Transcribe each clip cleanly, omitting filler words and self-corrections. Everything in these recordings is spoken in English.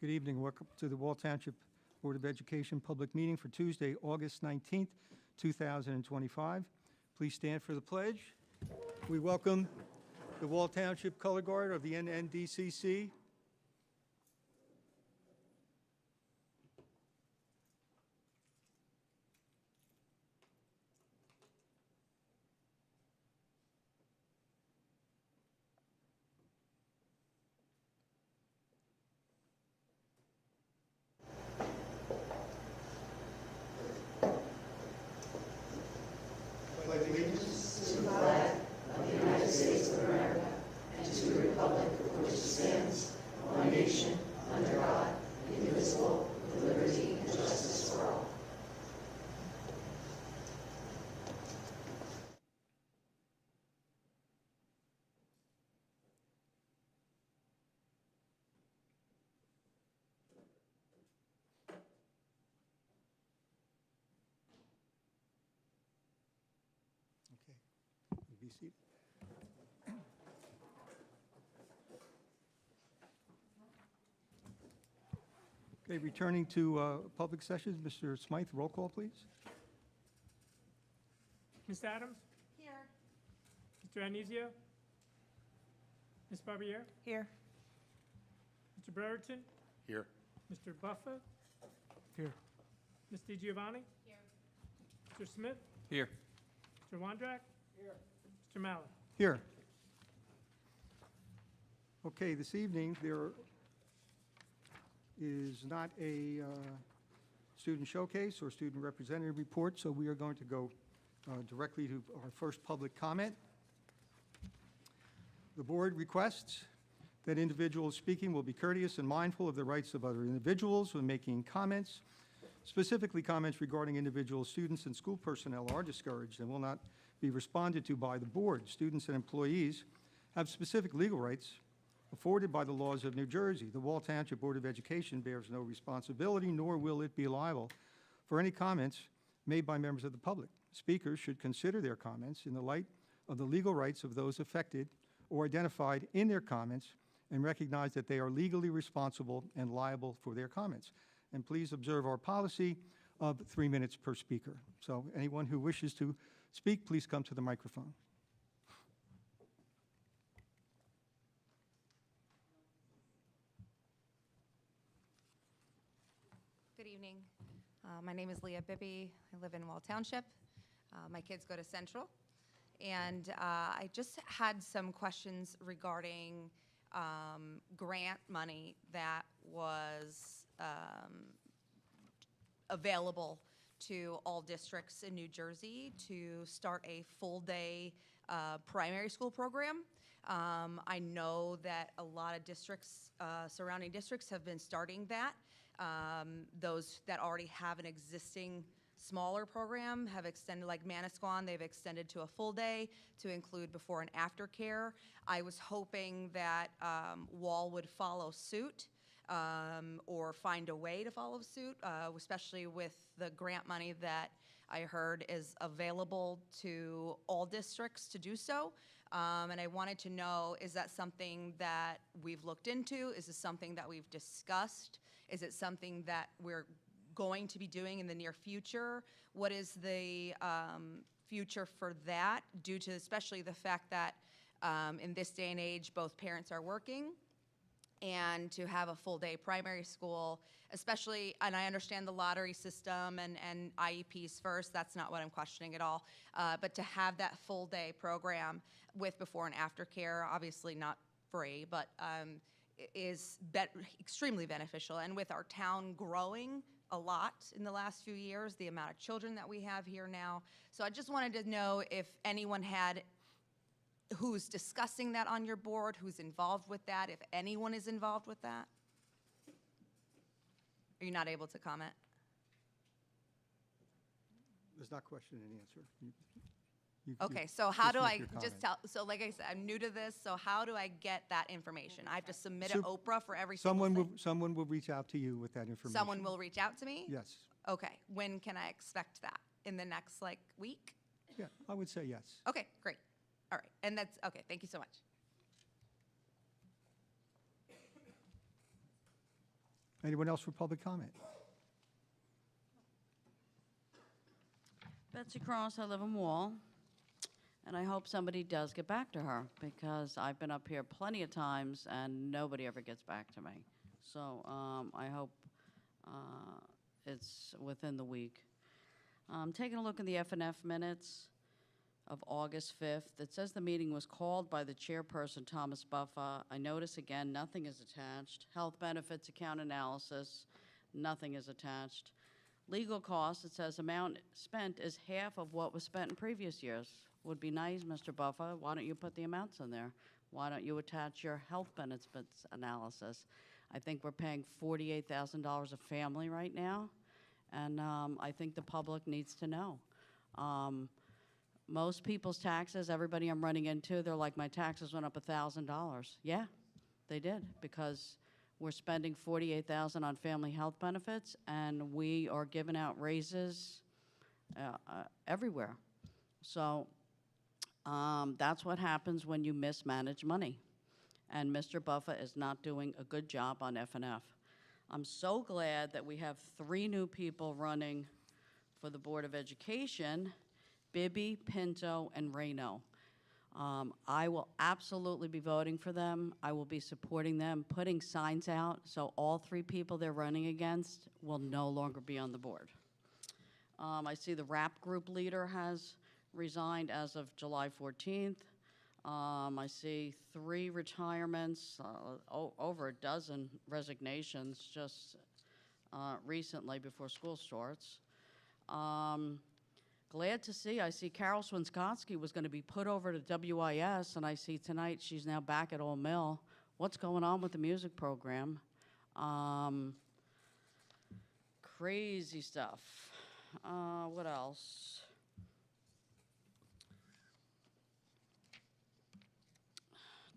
Good evening. Welcome to the Wall Township Board of Education public meeting for Tuesday, August 19th, 2025. Please stand for the pledge. We welcome the Wall Township Color Guard of the NNDCC. Okay, be seated. Okay, returning to public sessions, Mr. Smythe, roll call, please. Ms. Adams? Here. Mr. Anisio? Ms. Barbier? Here. Mr. Brereton? Here. Mr. Buffer? Here. Ms. DiGiovanni? Here. Mr. Smith? Here. Mr. Wondrak? Here. Mr. Mallett? Here. Okay, this evening, there is not a student showcase or student representative report, so we are going to go directly to our first public comment. The board requests that individuals speaking will be courteous and mindful of the rights of other individuals when making comments. Specifically, comments regarding individual students and school personnel are discouraged and will not be responded to by the board. Students and employees have specific legal rights afforded by the laws of New Jersey. The Wall Township Board of Education bears no responsibility, nor will it be liable for any comments made by members of the public. Speakers should consider their comments in the light of the legal rights of those affected or identified in their comments and recognize that they are legally responsible and liable for their comments. And please observe our policy of 3 minutes per speaker. So anyone who wishes to speak, please come to the microphone. Good evening. My name is Leah Bibby. I live in Wall Township. My kids go to Central. And I just had some questions regarding grant money that was available to all districts in New Jersey to start a full-day primary school program. I know that a lot of districts, surrounding districts, have been starting that. Those that already have an existing smaller program have extended, like Manasquan, they've extended to a full day to include before and after care. I was hoping that Wall would follow suit or find a way to follow suit, especially with the grant money that I heard is available to all districts to do so. And I wanted to know, is that something that we've looked into? Is this something that we've discussed? Is it something that we're going to be doing in the near future? What is the future for that, due to especially the fact that in this day and age, both parents are working, and to have a full-day primary school, especially, and I understand the lottery system and IEPs first, that's not what I'm questioning at all, but to have that full-day program with before and after care, obviously not free, but is extremely beneficial. And with our town growing a lot in the last few years, the amount of children that we have here now. So I just wanted to know if anyone had, who's discussing that on your board, who's involved with that, if anyone is involved with that. Are you not able to comment? There's not question and answer. Okay, so how do make I your just comment. tell, so like I said, I'm new to this, so how do I get that information? I have to submit an Oprah for every single thing? Someone will reach out to you with that information. Someone will reach out to me? Yes. Okay, when can I expect that? In the next, week? Yeah, I would say yes. Okay, great. All right, and that's, okay, thank you so much. Anyone else for public comment? Betsy Cross, I live in Wall, and I hope somebody does get back to her, because I've been up here plenty of times and nobody ever gets back to me. So I hope it's within the week. Taking a look at the F&F minutes of August 5th. It says the meeting was called by the chairperson, Thomas Buffa. I notice again, nothing is attached. Health benefits account analysis, nothing is attached. Legal costs, it says amount spent is half of what was spent in previous years. Would be nice, Mr. Buffa, why don't you put the amounts in there? Why don't you attach your health benefits analysis? I think we're paying $48,000 a family right now, and I think the public needs to know. Most people's taxes, everybody I'm running into, they're like, my taxes went up $1,000. Yeah, they did, because we're spending $48,000 on family health benefits, and we are giving out raises everywhere. So that's what happens when you mismanage money. And Mr. Buffa is not doing a good job on F&F. I'm so glad that we have 3 new people running for the Board of Education, Bibby, Pinto, and Reno. I will absolutely be voting for them. I will be supporting them, putting signs out, so all 3 people they're running against will no longer be on the board. I see the RAP group leader has resigned as of July 14th. I see 3 retirements, over a dozen resignations just recently before school starts. Glad to see, I see Carol Swinskotsky was going to be put over to WIS, and I see tonight she's now back at Old Mill. What's going on with the music program? Crazy stuff. What else?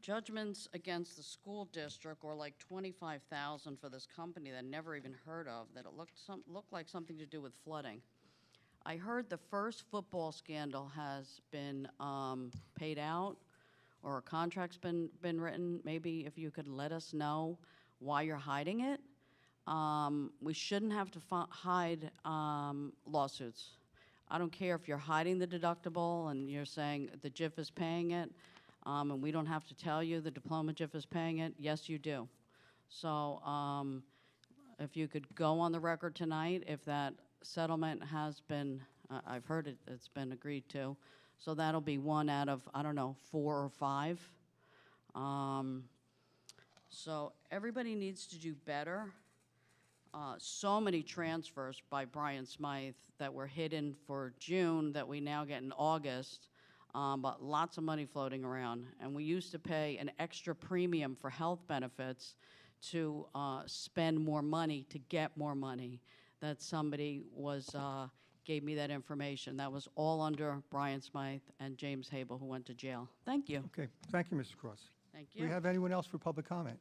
Judgments against the school district were like $25,000 for this company that I never even heard of, that it looked like something to do with flooding. I heard the first football scandal has been paid out, or a contract's been written. Maybe if you could let us know why you're hiding it. We shouldn't have to hide lawsuits. I don't care if you're hiding the deductible and you're saying the JIF is paying it, and we don't have to tell you the diploma JIF is paying it. Yes, you do. So if you could go on the record tonight, if that settlement has been, I've heard it's been agreed to. So that'll be 1 out of, I don't know, 4 or 5. So everybody needs to do better. So many transfers by Brian Smythe that were hidden for June that we now get in August, but lots of money floating around. And we used to pay an extra premium for health benefits to spend more money, to get more money. That somebody gave me that information. That was all under Brian Smythe and James Habel, who went to jail. Thank you. Okay, thank you, Mrs. Cross. Thank Do you. we have anyone else for public comment?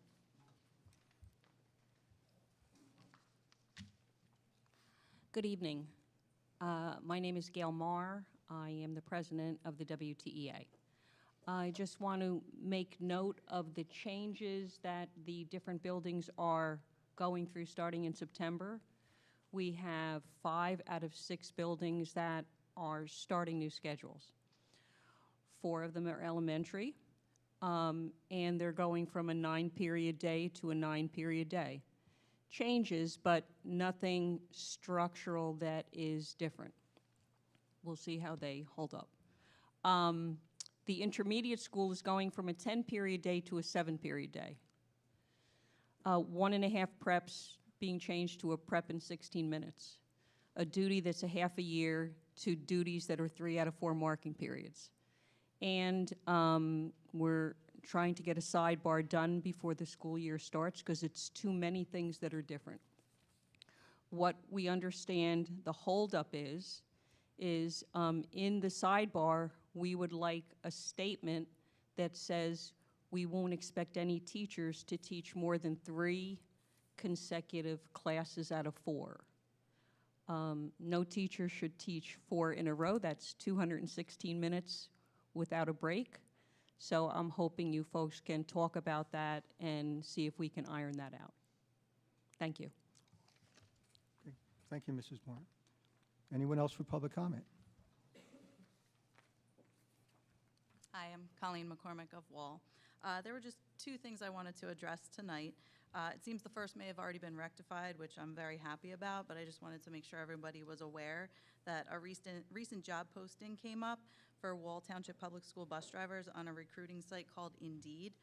Good evening. My name is Gail Marr. I am the president of the WTEA. I just want to make note of the changes that the different buildings are going through starting in September. We have 5 out of 6 buildings that are starting new schedules. 4 of them are elementary, and they're going from a 9-period day to a 9-period day. Changes, but nothing structural that is different. We'll see how they hold up. The intermediate school is going from a 10-period day to a 7-period day. 1.5 preps being changed to a prep in 16 minutes. A duty that's a half a year to duties that are 3 out of 4 marking periods. And we're trying to get a sidebar done before the school year starts because it's too many things that are different. What we understand the holdup is in the sidebar, we would like a statement that says we won't expect any teachers to teach more than 3 consecutive classes out of 4. No teacher should teach 4 in a row. That's 216 minutes without a break. So I'm hoping you folks can talk about that and see if we can iron that out. Thank you. Okay. Thank you, Mrs. Moore. Anyone else for public comment? Hi, I'm Colleen McCormick of Wall. There were just two things I wanted to address tonight. It seems the first may have already been rectified, which I'm very happy about, but I just wanted to make sure everybody was aware that a recent job posting came up for Wall Township Public School bus drivers on a recruiting site called Indeed.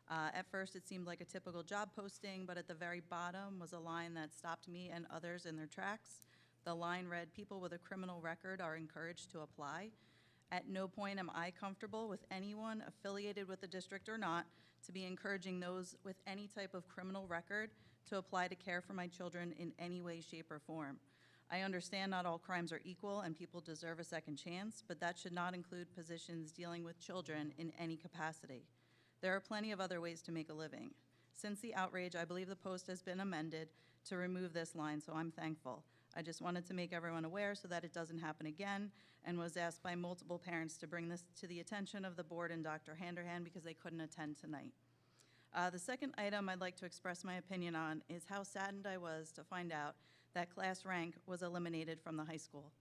At first, it seemed like a typical job posting, but at the very bottom was a line that stopped me and others in their tracks. The line read, "People with a criminal record are encouraged to apply." At no point am I comfortable with anyone affiliated with the district or not to be encouraging those with any type of criminal record to apply to care for my children in any way, shape, or form. I understand not all crimes are equal and people deserve a second chance, but that should not include positions dealing with children in any capacity. There are plenty of other ways to make a living. Since the outrage, I believe the post has been amended to remove this line, so I'm thankful. I just wanted to make everyone aware so that it doesn't happen again, and was asked by multiple parents to bring this to the attention of the board and Dr. Handerhan because they couldn't attend tonight. The second item I'd like to express my opinion on is how saddened I was to find out that class rank was eliminated from the high school.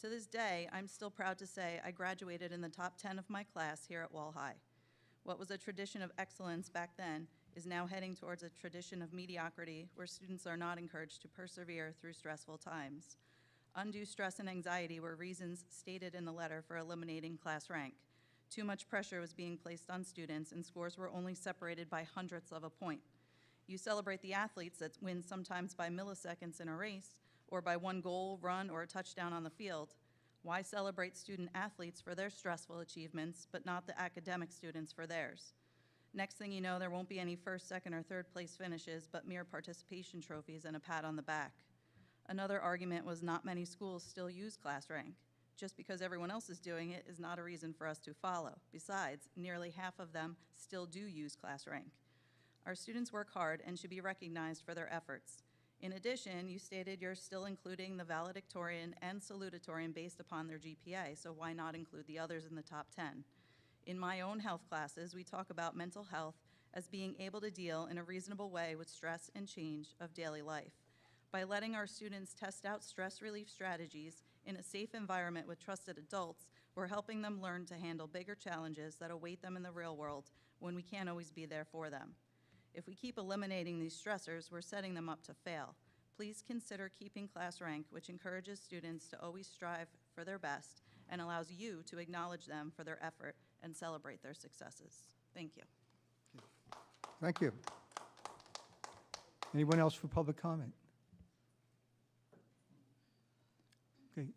To this day, I'm still proud to say I graduated in the top 10 of my class here at Wall High. What was a tradition of excellence back then is now heading towards a tradition of mediocrity where students are not encouraged to persevere through stressful times. Undue stress and anxiety were reasons stated in the letter for eliminating class rank. Too much pressure was being placed on students, and scores were only separated by hundredths of a point. You celebrate the athletes that win sometimes by milliseconds in a race, or by one goal, run, or a touchdown on the field. Why celebrate student athletes for their stressful achievements, but not the academic students for theirs? Next thing you know, there won't be any first, second, or third place finishes, but mere participation trophies and a pat on the back. Another argument was not many schools still use class rank. Just because everyone else is doing it is not a reason for us to follow. Besides, nearly half of them still do use class rank. Our students work hard and should be recognized for their efforts. In addition, you stated you're still including the valedictorian and salutatorian based upon their GPA, so why not include the others in the top 10? In my own health classes, we talk about mental health as being able to deal in a reasonable way with stress and change of daily life. By letting our students test out stress relief strategies in a safe environment with trusted adults, we're helping them learn to handle bigger challenges that await them in the real world when we can't always be there for them. If we keep eliminating these stressors, we're setting them up to fail. Please consider keeping class rank, which encourages students to always strive for their best and allows you to acknowledge them for their effort and celebrate their successes. Thank you. Thank you. Anyone else for public comment? Okay.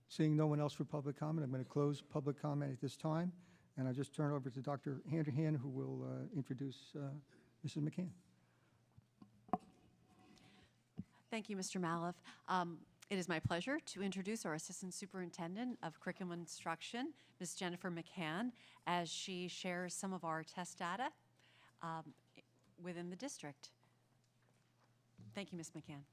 Seeing no one else for public comment, I'm going to close public comment at this time, and I'll just turn over to Dr. Handerhan, who will introduce Mrs. McCann. Thank you, Mr. Maliff. It is my pleasure to introduce our Assistant Superintendent of Curriculum Instruction, Ms. Jennifer McCann, as she shares some of our test data within the district. Thank you, Ms. McCann.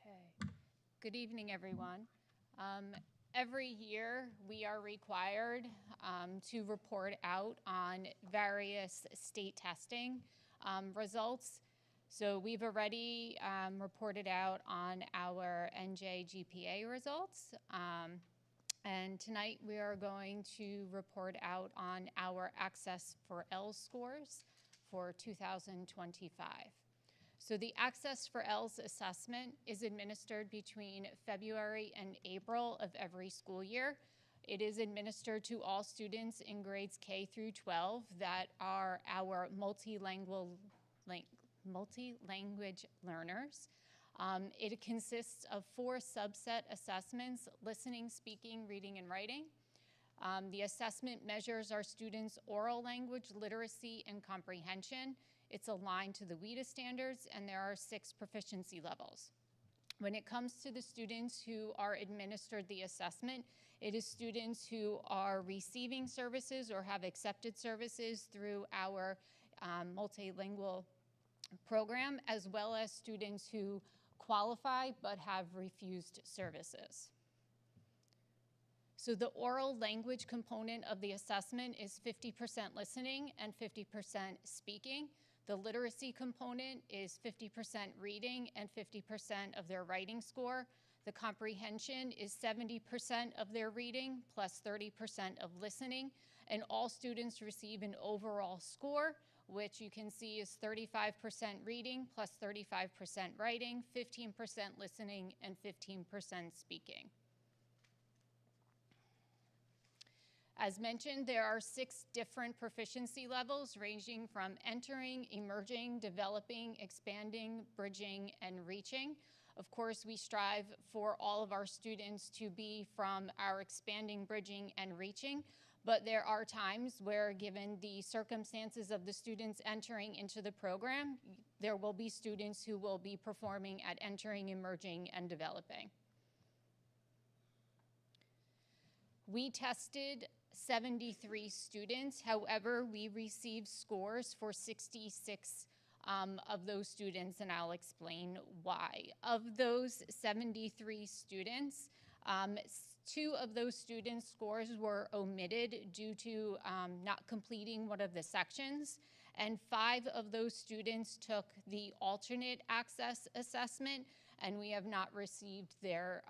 Okay. Good evening, everyone. Every year, we are required to report out on various state testing results. So we've already reported out on our NJ GPA results. And tonight, we are going to report out on our Access for L's scores for 2025. So the Access for L's assessment is administered between February and April of every school year. It is administered to all students in grades K through 12 that are our multilanguage learners. It consists of 4 subset assessments: listening, speaking, reading, and writing. The assessment measures our students' oral language literacy and comprehension. It's aligned to the WIDA standards, and there are 6 proficiency levels. When it comes to the students who are administered the assessment, it is students who are receiving services or have accepted services through our multilingual program, as well as students who qualify but have refused services. So the oral language component of the assessment is 50% listening and 50% speaking. The literacy component is 50% reading and 50% of their writing score. The comprehension is 70% of their reading plus 30% of listening. And all students receive an overall score, which you can see is 35% reading plus 35% writing, 15% listening, and 15% speaking. As mentioned, there are 6 different proficiency levels ranging from entering, emerging, developing, expanding, bridging, and reaching. Of course, we strive for all of our students to be from our expanding, bridging, and reaching, but there are times where, given the circumstances of the students entering into the program, there will be students who will be performing at entering, emerging, and developing. We tested 73 students. However, we received scores for 66 of those students, and I'll explain why. Of those 73 students, 2 of those students' scores were omitted due to not completing one of the sections, and 5 of those students took the alternate access assessment, and we have not received their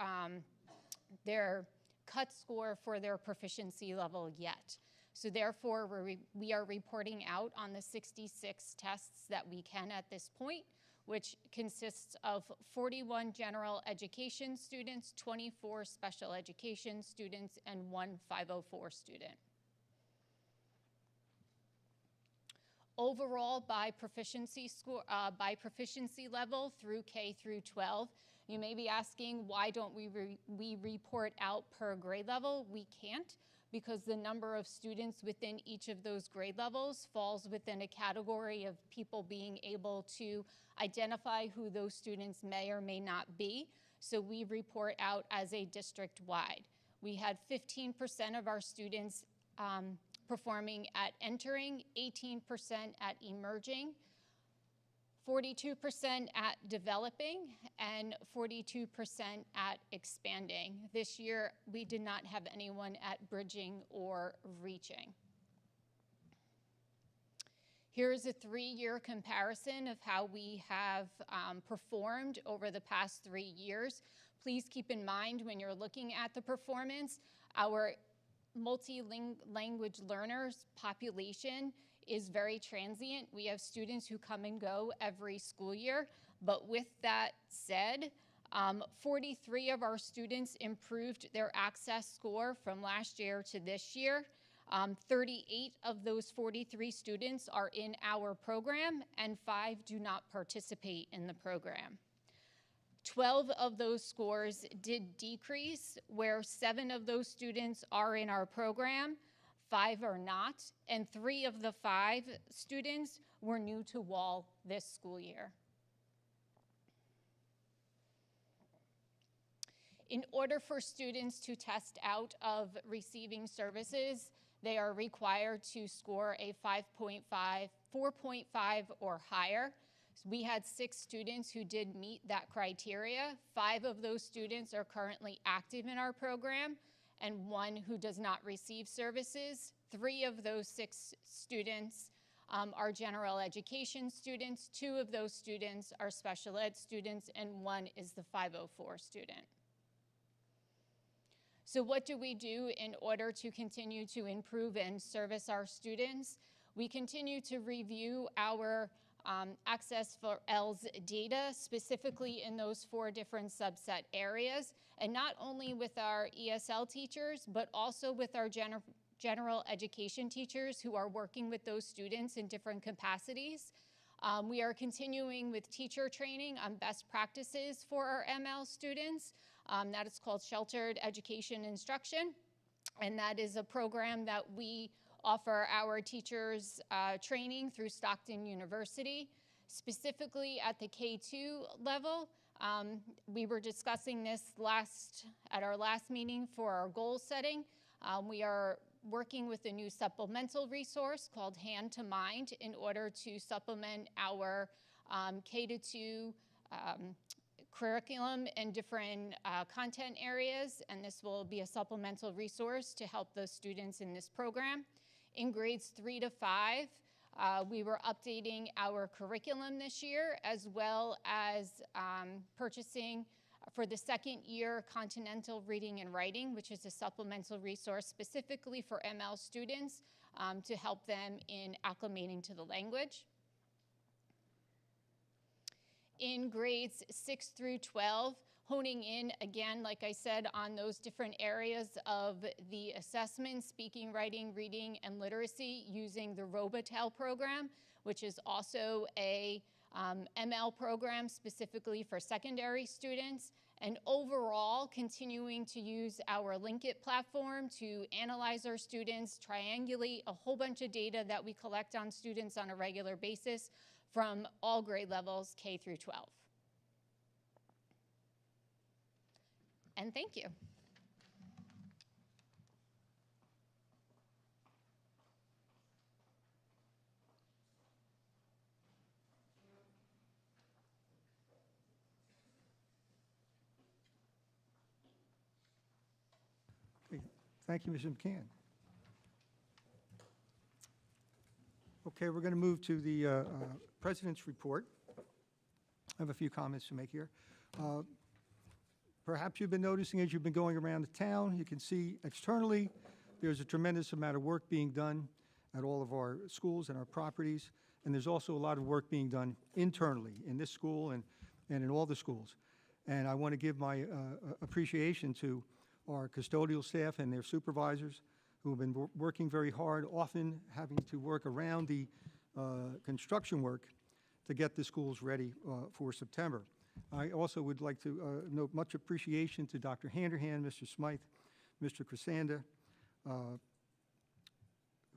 cut score for their proficiency level yet. So therefore, we are reporting out on the 66 tests that we can at this point, which consists of 41 general education students, 24 special education students, and 1 504 student. Overall, by proficiency level through K through 12, you may be asking, why don't we report out per grade level? We can't, because the number of students within each of those grade levels falls within a category of people being able to identify who those students may or may not be. So we report out as a district-wide. We had 15% of our students performing at entering, 18% at emerging, 42% at developing, and 42% at expanding. This year, we did not have anyone at bridging or reaching. Here's a 3-year comparison of how we have performed over the past 3 years. Please keep in mind when you're looking at the performance, our multi-language learners population is very transient. We have students who come and go every school year. But with that said, 43 of our students improved their access score from last year to this year. 38 of those 43 students are in our program, and 5 do not participate in the program. 12 of those scores did decrease, where 7 of those students are in our program, 5 are not, and 3 of the 5 students were new to WAL this school year. In order for students to test out of receiving services, they are required to score a 4.5 or higher. So we had 6 students who did meet that criteria. 5 of those students are currently active in our program, and 1 who does not receive services. 3 of those 6 students are general education students. 2 of those students are special ed students, and 1 is the 504 student. So what do we do in order to continue to improve and service our students? We continue to review our Access for ELS data, specifically in those 4 different subset areas, and not only with our ESL teachers, but also with our general education teachers who are working with those students in different capacities. We are continuing with teacher training on best practices for our ML students. That is called Sheltered Education Instruction, and that is a program that we offer our teachers training through Stockton University, specifically at the K-2 level. We were discussing this at our last meeting for our goal setting. We are working with a new supplemental resource called Hand to Mind in order to supplement our K-2 curriculum in different content areas, and this will be a supplemental resource to help those students in this program. In grades 3 to 5, we were updating our curriculum this year, as well as purchasing for the second year Continental Reading and Writing, which is a supplemental resource specifically for ML students to help them in acclimating to the language. In grades 6 through 12, honing in, again, like I said, on those different areas of the assessment, speaking, writing, reading, and literacy using the Robotel program, which is also a ML program specifically for secondary students, and overall continuing to use our Linkit platform to analyze our students, triangulate a whole bunch of data that we collect on students on a regular basis from all grade levels, K through 12. And thank you. Okay. Thank you, Ms. McCann. Okay, we're going to move to the President's report. I have a few comments to make here. Perhaps you've been noticing as you've been going around the town, you can see externally there's a tremendous amount of work being done at all of our schools and our properties, and there's also a lot of work being done internally in this school and in all the schools. And I want to give my appreciation to our custodial staff and their supervisors who have been working very hard, often having to work around the construction work to get the schools ready for September. I also would like to note much appreciation to Dr. Handerhan, Mr. Smythe, Mr. Crisanda,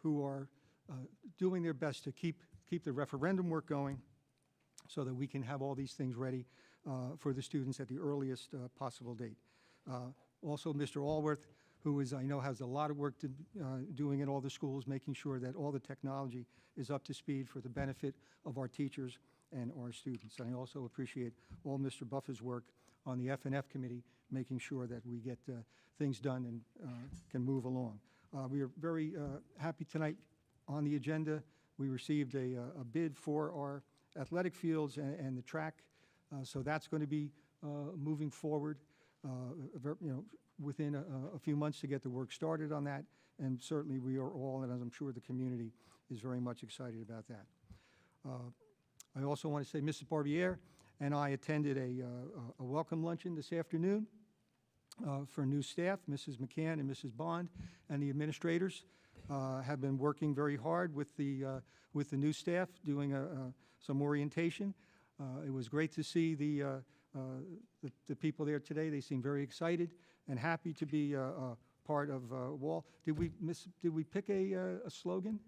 who are doing their best to keep the referendum work going so that we can have all these things ready for the students at the earliest possible date. Also, Mr. Allworth, who I know has a lot of work doing in all the schools, making sure that all the technology is up to speed for the benefit of our teachers and our students. And I also appreciate all Mr. Buffa's work on the F&F committee, making sure that we get things done and can move along. We are very happy tonight on the agenda. We received a bid for our athletic fields and the track, so that's going to be moving forward, within a few months to get the work started on that, and certainly we are all, and as I'm sure the community is very much excited about that. I also want to say Mrs. Barbier and I attended a welcome luncheon this afternoon for new staff. Mrs. McCann and Mrs. Bond and the administrators have been working very hard with the new staff, doing some orientation. It was great to see the people there today. They seem very excited and happy to be part of WAL. Did we pick a slogan?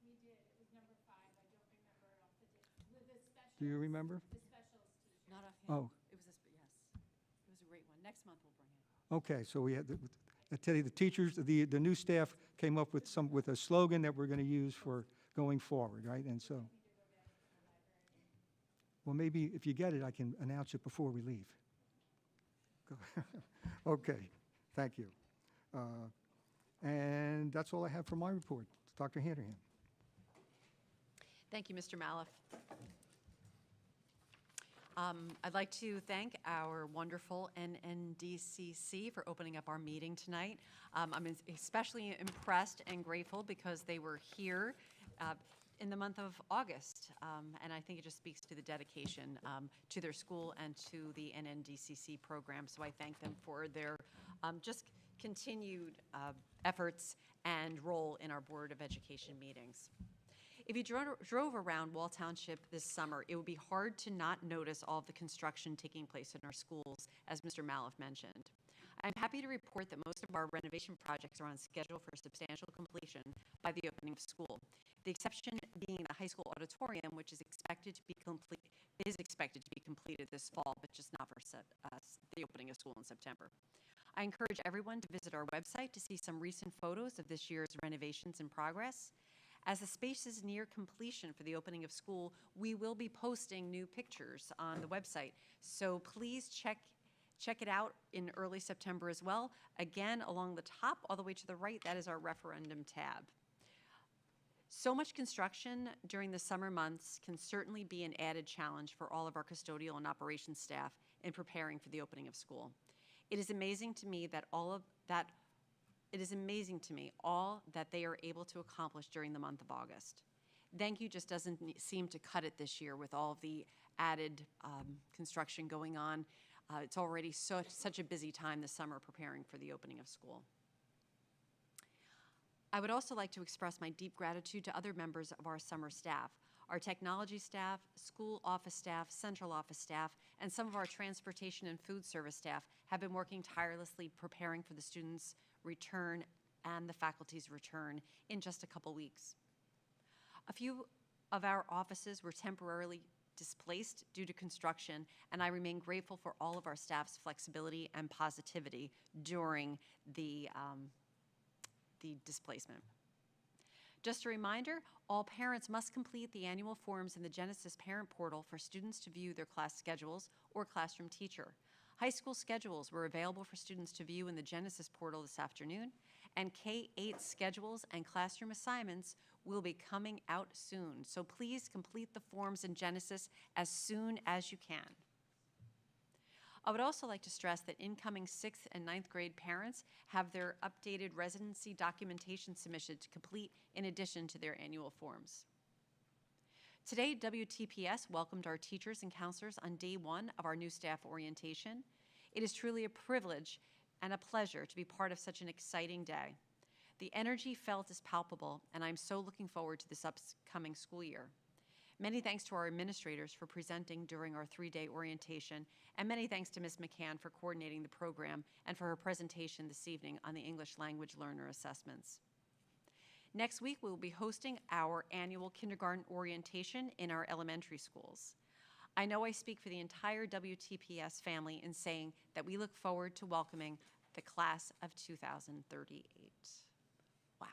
We did. It was number 5. I don't remember it off the dip. With the specials. Do you remember? The specials teacher. Not offhand. Oh. It was yes. It was a great one. Next month we'll bring it. Okay, so we had, I tell you, the teachers, the new staff came up with a slogan that we're going to use for going forward, right? And so, well, maybe if you get it, I can announce it before we leave. Okay, thank you. And that's all I have for my report. Dr. Handerhan. Thank you, Mr. Maliff. I'd like to thank our wonderful NNDCC for opening up our meeting tonight. I'm especially impressed and grateful because they were here in the month of August, and I think it just speaks to the dedication to their school and to the NNDCC program, so I thank them for their just continued efforts and role in our Board of Education meetings. If you drove around Wall Township this summer, it would be hard to not notice all of the construction taking place in our schools, as Mr. Malouf mentioned. I'm happy to report that most of our renovation projects are on schedule for substantial completion by the opening of school. The exception being the high school auditorium, which is expected to be completed this fall, but just not for the opening of school in September. I encourage everyone to visit our website to see some recent photos of this year's renovations in progress. As the space is near completion for the opening of school, we will be posting new pictures on the website. So please check it out in early September as well. Again, along the top, all the way to the right, that is our referendum tab. So much construction during the summer months can certainly be an added challenge for all of our custodial and operations staff in preparing for the opening of school. It is amazing to me all that they are able to accomplish during the month of August. Thank you just doesn't seem to cut it this year with all of the added construction going on. It's already such a busy time this summer preparing for the opening of school. I would also like to express my deep gratitude to other members of our summer staff. Our technology staff, school office staff, central office staff, and some of our transportation and food service staff have been working tirelessly preparing for the students' return and the faculty's return in just a couple weeks. A few of our offices were temporarily displaced due to construction, and I remain grateful for all of our staff's flexibility and positivity during the displacement. Just a reminder, all parents must complete the annual forms in the Genesis Parent Portal for students to view their class schedules or classroom teacher. High school schedules were available for students to view in the Genesis Portal this afternoon, and K-8 schedules and classroom assignments will be coming out soon. So please complete the forms in Genesis as soon as you can. I would also like to stress that incoming 6th and 9th grade parents have their updated residency documentation submission to complete in addition to their annual forms. Today, WTPS welcomed our teachers and counselors on day one of our new staff orientation. It is truly a privilege and a pleasure to be part of such an exciting day. The energy felt is palpable, and I'm so looking forward to this upcoming school year. Many thanks to our administrators for presenting during our 3-day orientation, and many thanks to Ms. McCann for coordinating the program and for her presentation this evening on the English language learner assessments. Next week, we will be hosting our annual kindergarten orientation in our elementary schools. I know I speak for the entire WTPS family in saying that we look forward to welcoming the class of 2038. Wow.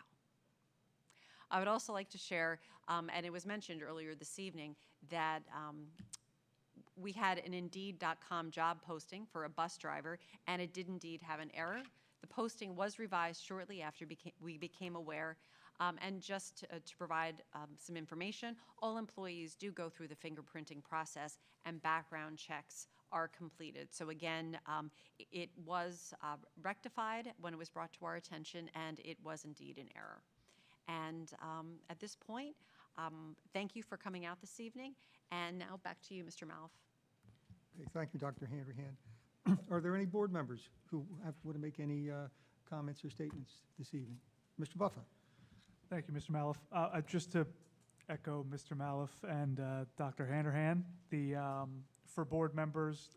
I would also like to share, and it was mentioned earlier this evening, that we had an Indeed.com job posting for a bus driver, and it did indeed have an error. The posting was revised shortly after we became aware. And just to provide some information, all employees do go through the fingerprinting process, and background checks are completed. So again, it was rectified when it was brought to our attention, and it was indeed an error. And at this point, thank you for coming out this evening. And now back to you, Mr. Malouf. Okay, thank you, Dr. Hanrahan. Are there any board members who want to make any comments or statements this evening? Mr. Buffa. Thank you, Mr. Malouf. Just to echo Mr. Malouf and Dr. Hanrahan, for board members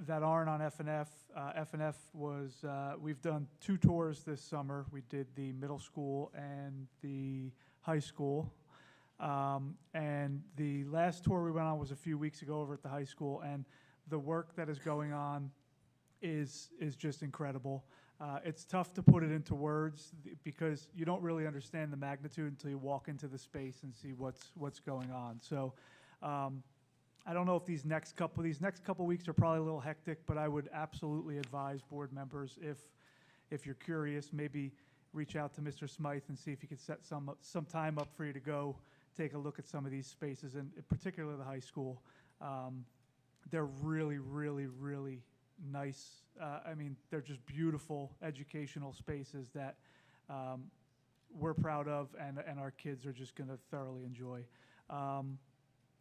that aren't on FNF, FNF was, we've done 2 tours this summer. We did the middle school and the high school. And the last tour we went on was a few weeks ago over at the high school, and the work that is going on is just incredible. It's tough to put it into words because you don't really understand the magnitude until you walk into the space and see what's going on. So I don't know if these next couple weeks are probably a little hectic, but I would absolutely advise board members, if you're curious, maybe reach out to Mr. Smythe and see if he could set some time up for you to go take a look at some of these spaces, and particularly the high school. They're really, really, really nice. I mean, they're just beautiful educational spaces that we're proud of, and our kids are just going to thoroughly enjoy.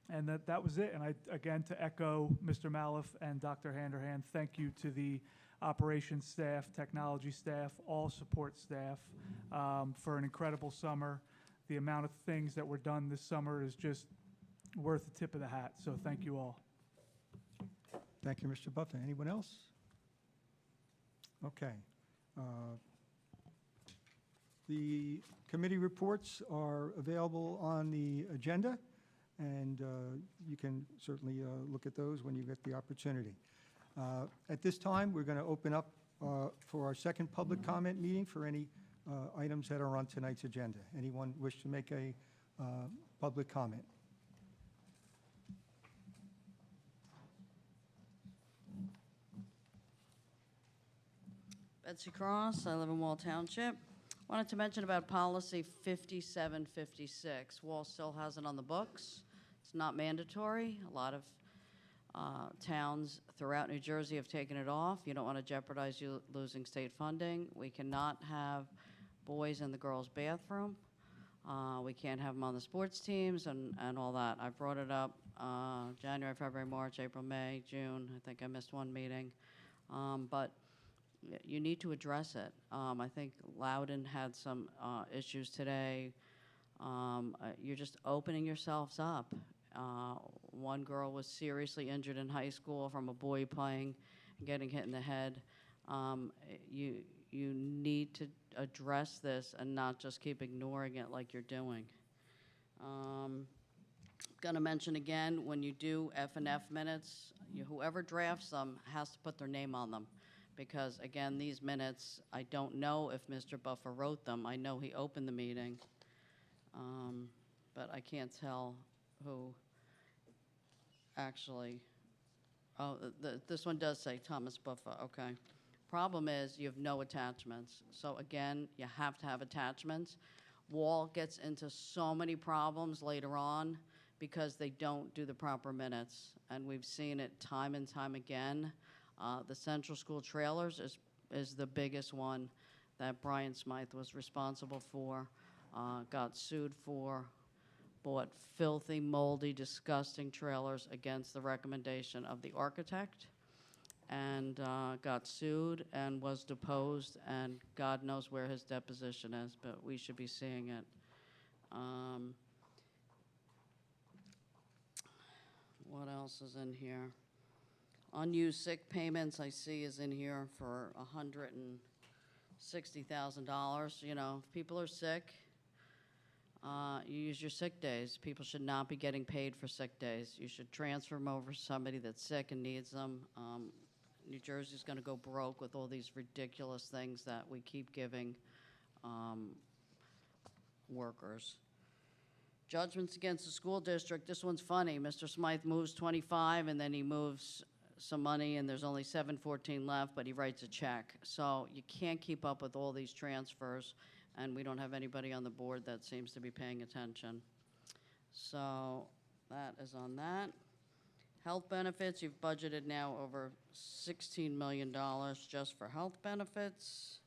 And that was it. And again, to echo Mr. Malouf and Dr. Hanrahan, thank you to the operations staff, technology staff, all support staff for an incredible summer. the amount of things that were done this summer is just worth the tip of the hat. So thank you all. Thank you, Mr. Buffett. Anyone else? Okay. The committee reports are available on the agenda, and you can certainly look at those when you get the opportunity. At this time, we're going to open up for our second public comment meeting for any items that are on tonight's agenda. Anyone wish to make a public comment? Betsy Cross, I live in Wall Township. Wanted to mention about policy 5756. Wall still has it on the books. It's not mandatory. A lot of towns throughout New Jersey have taken it off. You don't want to jeopardize you losing state funding. We cannot have boys in the girls' bathroom. We can't have them on the sports teams and all that. I brought it up January, February, March, April, May, June. I think I missed one meeting. But you need to address it. I think Loudon had some issues today. You're just opening yourselves up. One girl was seriously injured in high school from a boy playing and getting hit in the head. You need to address this and not just keep ignoring it like you're doing. Going to mention again, when you do F&F minutes, whoever drafts them has to put their name on them. Because, again, these minutes, I don't know if Mr. Buffer wrote them. I know he opened the meeting, but I can't tell who actually. Oh, this one does say Thomas Buffer, okay. Problem is, you have no attachments. So, again, you have to have attachments. Wall gets into so many problems later on because they don't do the proper minutes. And we've seen it time and time again. The Central School trailers is the biggest one that Brian Smythe was responsible for, got sued for, bought filthy, moldy, disgusting trailers against the recommendation of the architect, and got sued and was deposed, and God knows where his deposition is, but we should be seeing it. What else is in here? Unused sick payments, I see, is in here for $160,000. You know, if people are sick, you use your sick days. People should not be getting paid for sick days. You should transfer them over to somebody that's sick and needs them. New Jersey's going to go broke with all these ridiculous things that we keep giving workers. Judgments against the school district, this one's funny. Mr. Smythe moves 25, and then he moves some money, and there's only 714 left, but he writes a check. So you can't keep up with all these transfers, and we don't have anybody on the board that seems to be paying attention. So that is on that. Health benefits, you've budgeted now over $16 million just for health benefits.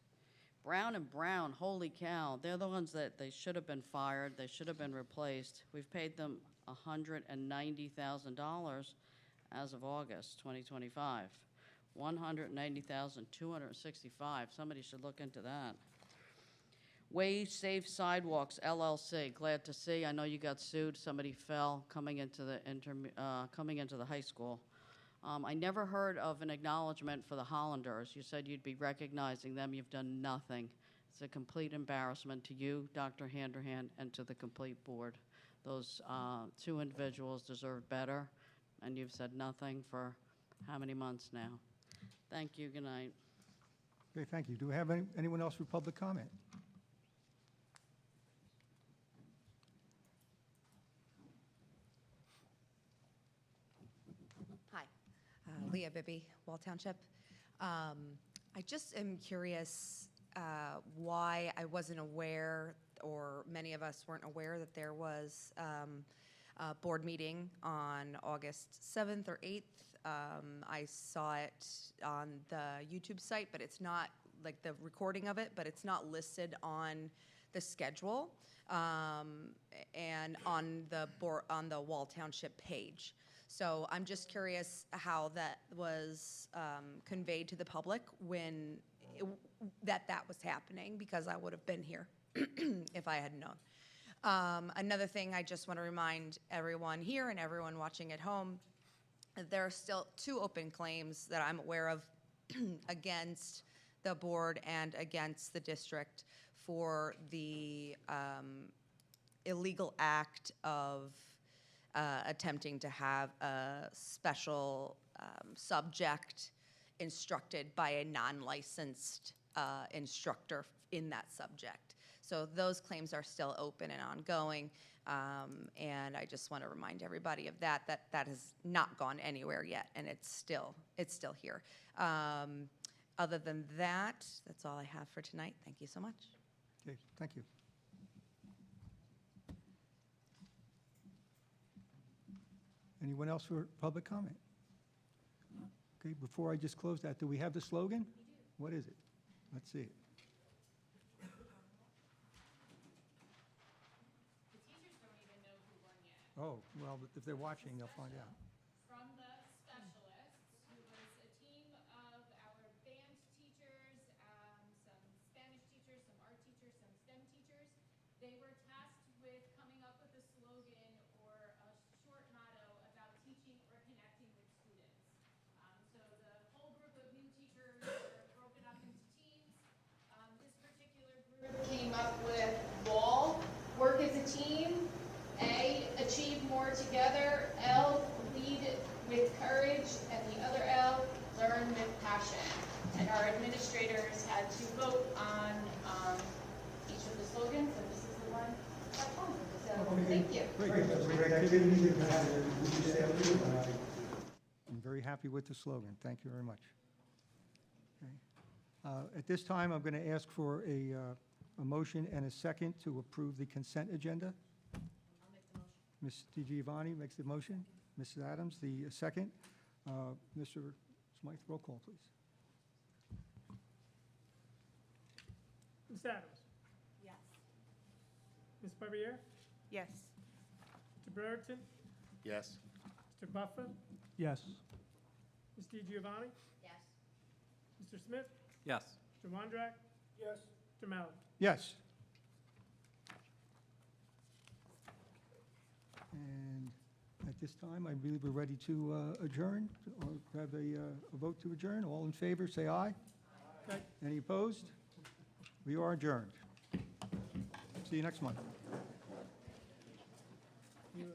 Brown and Brown, holy cow, they're the ones that they should have been fired, they should have been replaced. We've paid them $190,000 as of August 2025. $190,265. Somebody should look into that. Wage Safe Sidewalks LLC. Glad to see. I know you got sued. Somebody fell coming into the high school. I never heard of an acknowledgement for the Hollanders. You said you'd be recognizing them. You've done nothing. It's a complete embarrassment to you, Dr. Handerhan, and to the complete board. Those two individuals deserve better, and you've said nothing for how many months now? Thank you. Good night. Okay, thank you. Do we have anyone else for public comment? Hi, Leah Bibby, Wall Township. I just am curious why I wasn't aware, or many of us weren't aware, that there was a board meeting on August 7th or 8th. I saw it on the YouTube site, but it's not, like the recording of it, but it's not listed on the schedule and on the Wall Township page. So I'm just curious how that was conveyed to the public when that was happening, because I would have been here if I had known. Another thing I just want to remind everyone here and everyone watching at home, there are still 2 open claims that I'm aware of against the board and against the district for the illegal act of attempting to have a special subject instructed by a non-licensed instructor in that subject. So those claims are still open and ongoing, and I just want to remind everybody of that has not gone anywhere yet, and it's still here. Other than that, that's all I have for tonight. Thank you so much. Okay, thank you. Anyone else for public comment? Okay, before I just close that, do we have the slogan? What is it? Let's see it. The teachers don't even know who won yet. Oh, well, if they're watching, they'll find out. From the specialists, who was a team of our band teachers, some Spanish teachers, some art teachers, some STEM teachers. They were tasked with coming up with a slogan or a short motto about teaching or connecting with students. So the whole group of new teachers were broken up into teams. This particular group came up with WALL, work as a team. A, achieve more together. L, lead with courage. And the other L, learn with passion. And our administrators had to vote on each of the slogans, and this is the one that won. So, thank you. Great, that's a great activity to have. I'm very happy with the slogan. Thank you very much. Okay. At this time, I'm going to ask for a motion and a second to approve the consent agenda. I'll make the motion. Ms. DiGiovanni makes the motion. Mrs. Adams, the second. Mr. Smythe, roll call, please. Ms. Adams? Yes. Ms. Barbier? Yes. Mr. Brereton? Yes. Mr. Buffa? Yes. Ms. DiGiovanni? Yes. Mr. Smith? Yes. Mr. Wondrak? Yes. Mr. Mallon? Yes. And at this time, I believe we're ready to adjourn, or have a vote to adjourn. All in favor, say aye. Okay. Any opposed? We are adjourned. See you next month. You,